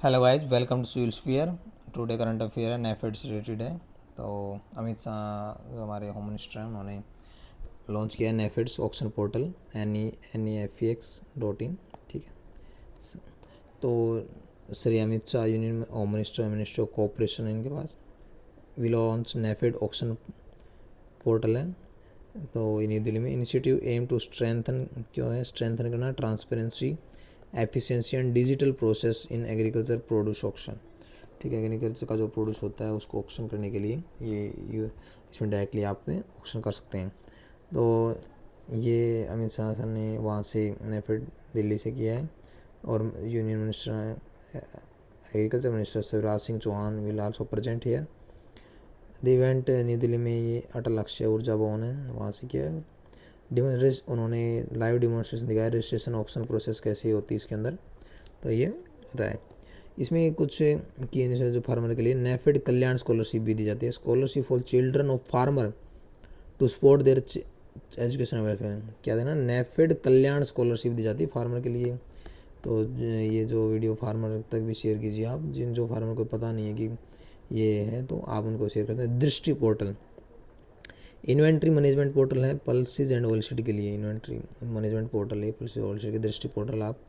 Hello guys, welcome to civil sphere. Today current affair है, नेफेड से related है। तो अमित शाह जो हमारे होम मिनिस्टर हैं, उन्होंने लॉन्च किया है नेफेड्स ऑक्शन पोर्टल NEFEX.in। ठीक है। तो Shri Amit Shah union home minister, minister of cooperation, इनके पास we launch NAFED auction portal है। तो न्यू दिल्ली में इनिशिएटिव एम टू स्ट्रेंथन, क्यों है स्ट्रेंथन करना, transparency, efficiency and digital process in agriculture produce auction. ठीक है, एग्रीकल्चर का जो प्रोड्यूस होता है उसको ऑक्शन करने के लिए ये इसमें डायरेक्टली आप ऑक्शन कर सकते हैं। तो ये अमित शाह सर ने वहाँ से नेफेड दिल्ली से किया है। और union minister agriculture minister Shivraj Singh Chouhan will also present here. The event New Delhi में ये अटल अक्षय ऊर्जा भवन है, वहाँ से किया है। उन्होंने लाइव डिमॉन्स्ट्रेशन दिखाया, रजिस्ट्रेशन ऑक्शन प्रोसेस कैसे होती है इसके अंदर। तो ये होता है। इसमें कुछ की जो फार्मर के लिए नेफेड कल्याण स्कॉलरशिप भी दी जाती है, scholarship for children of farmer to support their education welfare. क्या देना, नेफेड कल्याण स्कॉलरशिप दी जाती है फार्मर के लिए। तो ये जो वीडियो फार्मर तक भी शेयर कीजिए आप, जो फार्मर को पता नहीं है कि ये है, तो आप उनको शेयर करते हैं। Drishti portal inventory management portal है पल्सिस एंड ओल्ड के लिए। इन्वेंट्री मैनेजमेंट पोर्टल है पल्सिस ओल्ड की। दृष्टि पोर्टल आप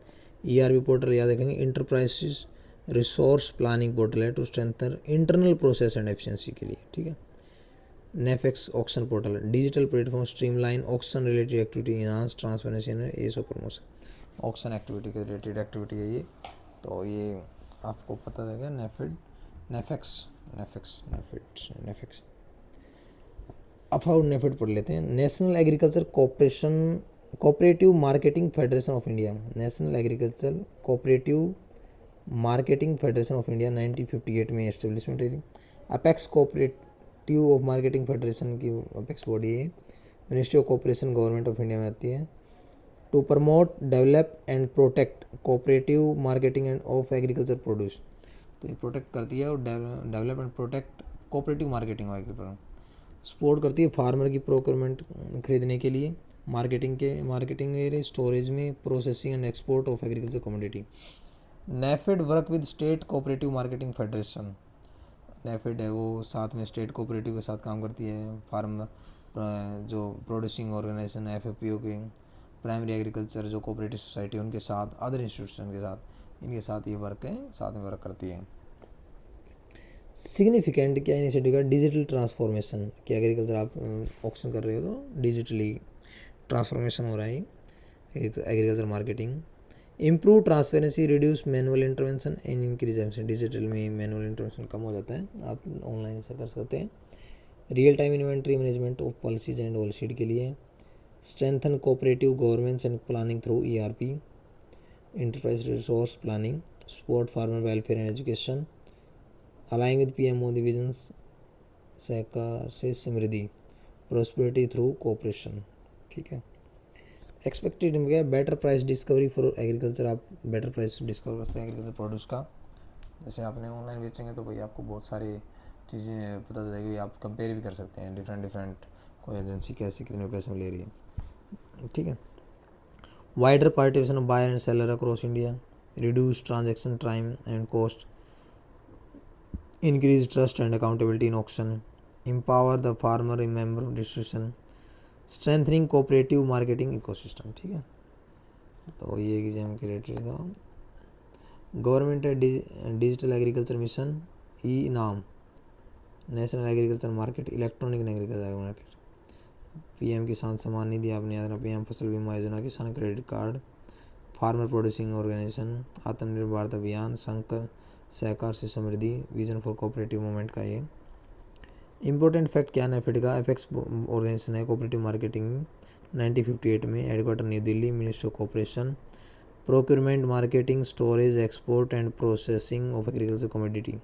ERP पोर्टल याद रखेंगे। इंटरप्राइजेस रिसोर्स प्लानिंग पोर्टल है to strengthen internal process and efficiency के लिए। ठीक है। नेफेक्स auction portal digital platform streamline auction related activity, enhance transparency and ease of promotion. Auction activity के रिलेटेड एक्टिविटी है ये। तो ये आपको पता चल गया। नेफेक्स नेफेक्स नेफेक्स नेफेक्स अफाउड नेफेड पढ़ लेते हैं। National agriculture cooperative marketing federation of India. National agriculture cooperative marketing federation of India 1958 में एस्टेब्लिशमेंट हुई थी। Apex cooperative of marketing federation की अपेक्स बॉडी है, ministry of cooperation government of India में आती है। To promote develop and protect cooperative marketing and of agriculture produce. तो ये प्रोटेक्ट करती है और develop and protect cooperative marketing of support करती है फार्मर की प्रोक्योरमेंट खरीदने के लिए, मार्केटिंग स्टोरेज में, processing and export of agriculture commodity. NAFED work with state cooperative marketing federation. NAFED है वो साथ में स्टेट कोऑपरेटिव के साथ काम करती है। फार्म जो प्रोड्यूसिंग ऑर्गेनाइजेशन FFPO के, प्राइमरी एग्रीकल्चर जो कोऑपरेटिव सोसाइटी उनके साथ, अदर इंस्टीट्यूशन के साथ, इनके साथ ये वर्क है, साथ में वर्क करती है। सिग्निफिकेंट क्या इनिशिएटिव का, डिजिटल ट्रांसफॉर्मेशन। कि एग्रीकल्चर आप ऑक्शन कर रहे हो तो डिजिटली ट्रांसफॉर्मेशन हो रहा है agriculture marketing. Improve transparency, reduce manual intervention and increase efficiency. Digital में मैनुअल इंटरवेंशन कम हो जाता है, आप ऑनलाइन से कर सकते हैं। Real time inventory management of policies and oilseed के लिए। Strengthen cooperative governance and planning through ERP, enterprise resource planning, support farmer welfare and education, aligning with PM Modi vision, Sahakar se Samriddhi, prosperity through cooperation. ठीक है। Expected क्या, better price discovery for agriculture. आप better price discover करते हैं agriculture produce का। जैसे आपने online बेचेंगे तो भाई आपको बहुत सारी चीज़ें पता चल जाएगी, आप कंपेयर भी कर सकते हैं डिफरेंट कोई एजेंसी कैसे कितने पैसे में ले रही है। ठीक है। Wider participation of buyer and seller across India, reduce transaction time and cost, increase trust and accountability in auction, empower the farmer in member distribution, strengthening cooperative marketing ecosystem। ठीक है। तो ये एग्जाम के रिलेटेड था। Government digital agriculture mission, नाम, national agriculture market, electronic agriculture market, PM किसान सम्मान निधि आपने याद रखना, PM फसल Bima Yojana, Kisan credit card, farmer producing organisation, Atmanirbhar Bharat Abhiyan, संकर Sahkar se Samriddhi, vision for cooperative movement का ये इंपॉर्टेंट फैक्ट क्या नेफेड का। एफेक्स ऑर्गेनाइजेशन है कोऑपरेटिव मार्केटिंग 1958 में, headquarter New Delhi, ministry of cooperation, procurement, marketing, storage, export and processing of agriculture commodity,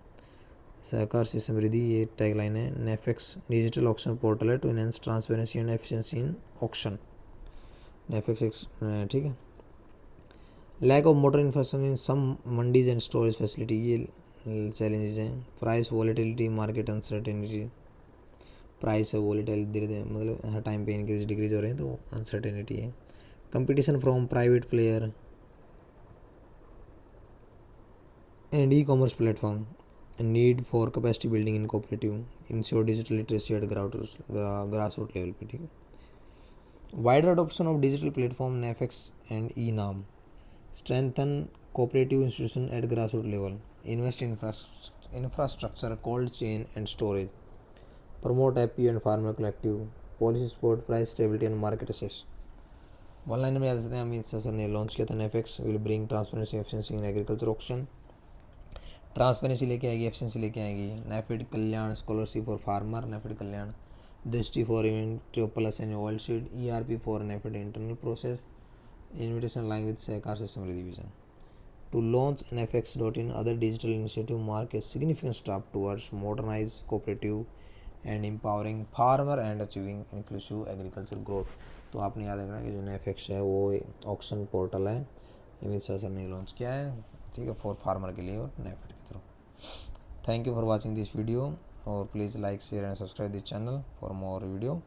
Sahkar se Samriddhi, ये टैगलाइन है। नेफेक्स डिजिटल ऑक्शन पोर्टल है to enhance transparency and efficiency in auction. NAFEX ठीक है। Lack of motor infrastructure in some mandis and storage facility, ये challenges हैं। Price volatility, market uncertainty, price है volatile धीरे धीरे, मतलब हर टाइम पे इंक्रीज डिक्रीज हो रहे हैं, तो अनसर्टेनिटी है। Competition from private player and e-commerce platform, a need for capacity building in cooperative, ensure digital literacy at grassroots level पे, ठीक है. Wider adoption of digital platform NAFEX and eNAM, strengthen cooperative institution at grassroots level, invest in infrastructure, cold chain and storage, promote APU and farmer collective, policy support, price stability and market access. One line में याद सकते हैं Amit Shah sir ने launch किया था NAFEX will bring transparency efficiency in agriculture auction. Transparency लेके आएगी, efficiency लेके आएगी. NAFED Kalyan scholarship for farmer, NAFED Kalyan Drishti for triple and oil seed, ERP for NAFED internal process, invitation line with Sahkar se Samriddhi vision. To launch NFX.in, other digital initiative mark a significant step towards modernize cooperative and empowering farmer and achieving inclusive agriculture growth. तो आपने याद रखना कि जो NFX है वो auction portal है, Amit Shah sir ने लॉन्च किया है, ठीक है, फॉर फार्मर के लिए और नेफेड के थ्रू. Thank you for watching this video और please like share and subscribe this channel for more video.